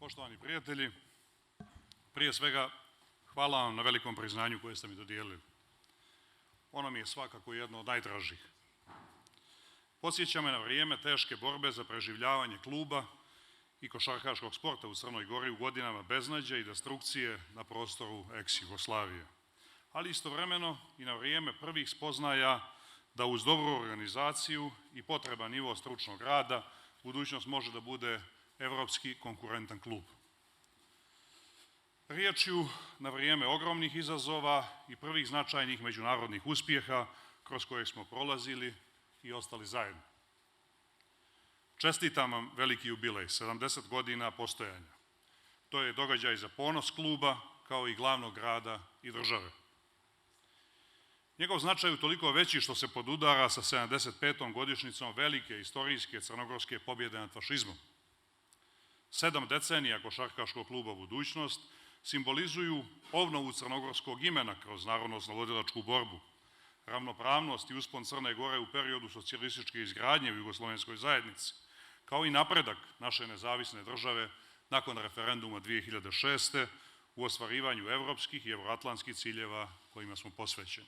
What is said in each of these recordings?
Poštovani prijatelji, prije svega hvala vam na velikom priznanju koje ste mi dodijelili. Ono mi je svakako jedno od najdražih. Podsjeća me na vrijeme teške borbe za preživljavanje kluba i košarkaškog sporta u Crnoj Gori u godinama beznađa i destrukcije na prostoru ex-Jugoslavije. Ali istovremeno i na vrijeme prvih spoznaja da uz dobru organizaciju i potreban nivo stručnog rada budućnost može da bude evropski konkurentan klub. Riječju na vrijeme ogromnih izazova i prvih značajnih međunarodnih uspjeha kroz koje smo prolazili i ostali zajedno. Čestitam vam veliki jubilej, 70 godina postojanja. To je događaj za ponos kluba kao i glavnog grada i države. Njegov značaj je toliko veći što se podudara sa 75. godišnjicom velike istorijske crnogorske pobjede nad fašizmom. 7 decenija košarkaškog kluba Budućnost simbolizuju obnovu crnogorskog imena kroz narodno-oslobodilačku borbu, ravnopravnost i uspon Crne Gore u periodu socijalističke izgradnje u jugoslovenskoj zajednici, kao i napredak naše nezavisne države nakon referenduma 2006. u ostvarivanju evropskih i evroatlantskih ciljeva kojima smo posvećeni.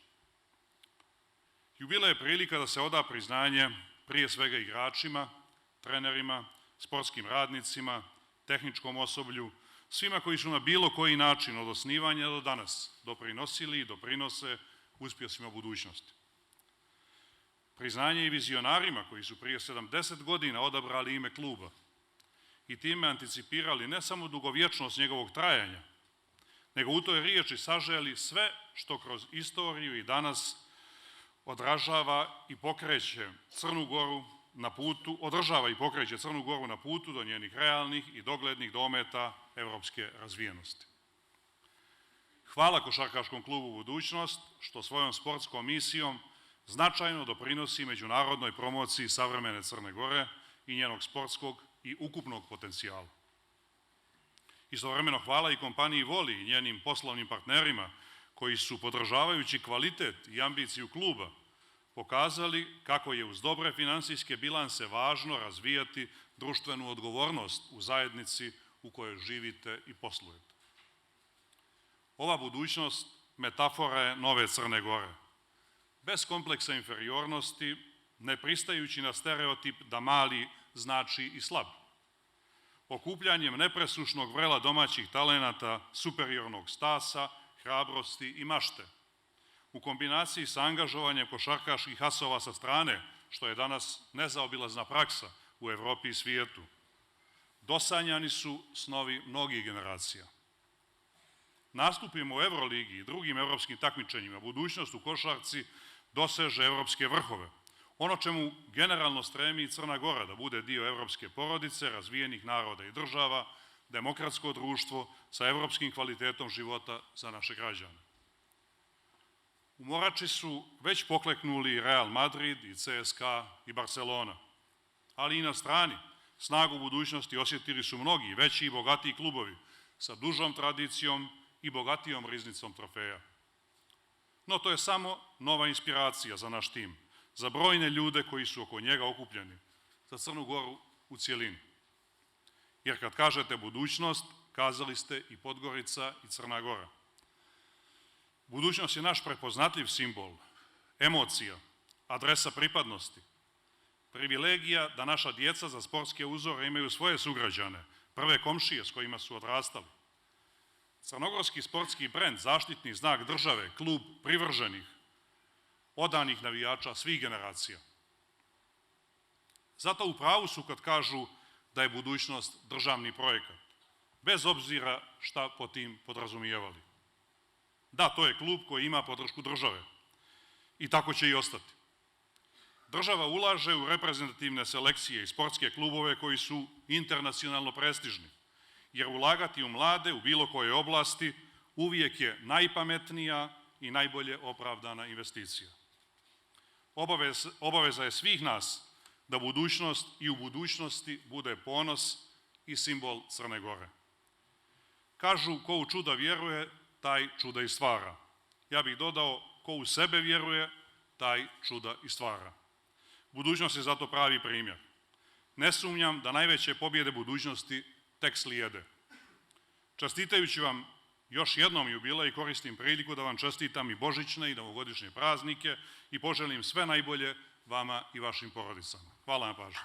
Jubilej je prilika da se oda priznanje prije svega igračima, trenerima, sportskim radnicima, tehničkom osoblju, svima koji su na bilo koji način od osnivanja do danas doprinosili i doprinose uspjesima budućnosti. Priznanje i vizionarima koji su prije 70 godina odabrali ime kluba i time anticipirali ne samo dugovječnost njegovog trajanja, nego u toj riječi saželi sve što kroz istoriju i danas održava i pokreće Crnu Goru na putu do njenih realnih i doglednih dometa evropske razvijenosti. Hvala košarkaškom klubu Budućnost što svojom sportskom misijom značajno doprinosi međunarodnoj promociji savremene Crne Gore i njenog sportskog i ukupnog potencijala. Istovremeno hvala i kompaniji Voli i njenim poslovnim partnerima koji su, podržavajući kvalitet i ambiciju kluba, pokazali kako je uz dobre finansijske bilanse važno razvijati društvenu odgovornost u zajednici u kojoj živite i poslujete. Ova budućnost metafora je nove Crne Gore, bez kompleksa inferiornosti, ne pristajući na stereotip da mali znači i slab. Okupljanjem nepresušnog vrela domaćih talenata, superiornog stasa, hrabrosti i mašte, u kombinaciji sa angažovanjem košarkaških asova sa strane, što je danas nezaobilazna praksa u Evropi i svijetu, dosanjani su snovi mnogih generacija. Nastupimo u Euroligi i drugim evropskim takmičenjima, budućnost u košarci doseže evropske vrhove. Ono čemu generalno stremi Crna Gora da bude dio evropske porodice, razvijenih naroda i država, demokratsko društvo sa evropskim kvalitetom života za naše građane. U Morači su već pokleknuli Real Madrid i CSKA i Barcelona, ali i na strani snagu budućnosti osjetili su mnogi veći i bogatiji klubovi sa dužom tradicijom i bogatijom riznicom trofeja. No to je samo nova inspiracija za naš tim, za brojne ljude koji su oko njega okupljeni, za Crnu Goru u cijelini. Jer kad kažete budućnost, kazali ste i Podgorica i Crna Gora. Budućnost je naš prepoznatljiv simbol, emocija, adresa pripadnosti, privilegija da naša djeca za sportske uzore imaju svoje sugrađane, prve komšije s kojima su odrastali. Crnogorski sportski brend, zaštitni znak države, klub privrženih, odanih navijača svih generacija. Zato u pravu su kad kažu da je budućnost državni projekat, bez obzira šta po tim podrazumijevali. Da, to je klub koji ima podršku države i tako će i ostati. Država ulaže u reprezentativne selekcije i sportske klubove koji su internacionalno prestižni, jer ulagati u mlade u bilo kojoj oblasti uvijek je najpametnija i najbolje opravdana investicija. Obaveza je svih nas da budućnost i u budućnosti bude ponos i simbol Crne Gore. Kažu, ko u čuda vjeruje, taj čuda i stvara. Ja bih dodao, ko u sebe vjeruje, taj čuda i stvara. Budućnost je zato pravi primjer. Ne sumnjam da najveće pobjede budućnosti tek slijede. Čestitajući vam još jednom jubilej, koristim priliku da vam čestitam i božićne i novogodišnje praznike i poželim sve najbolje vama i vašim porodicama. Hvala na pažnji.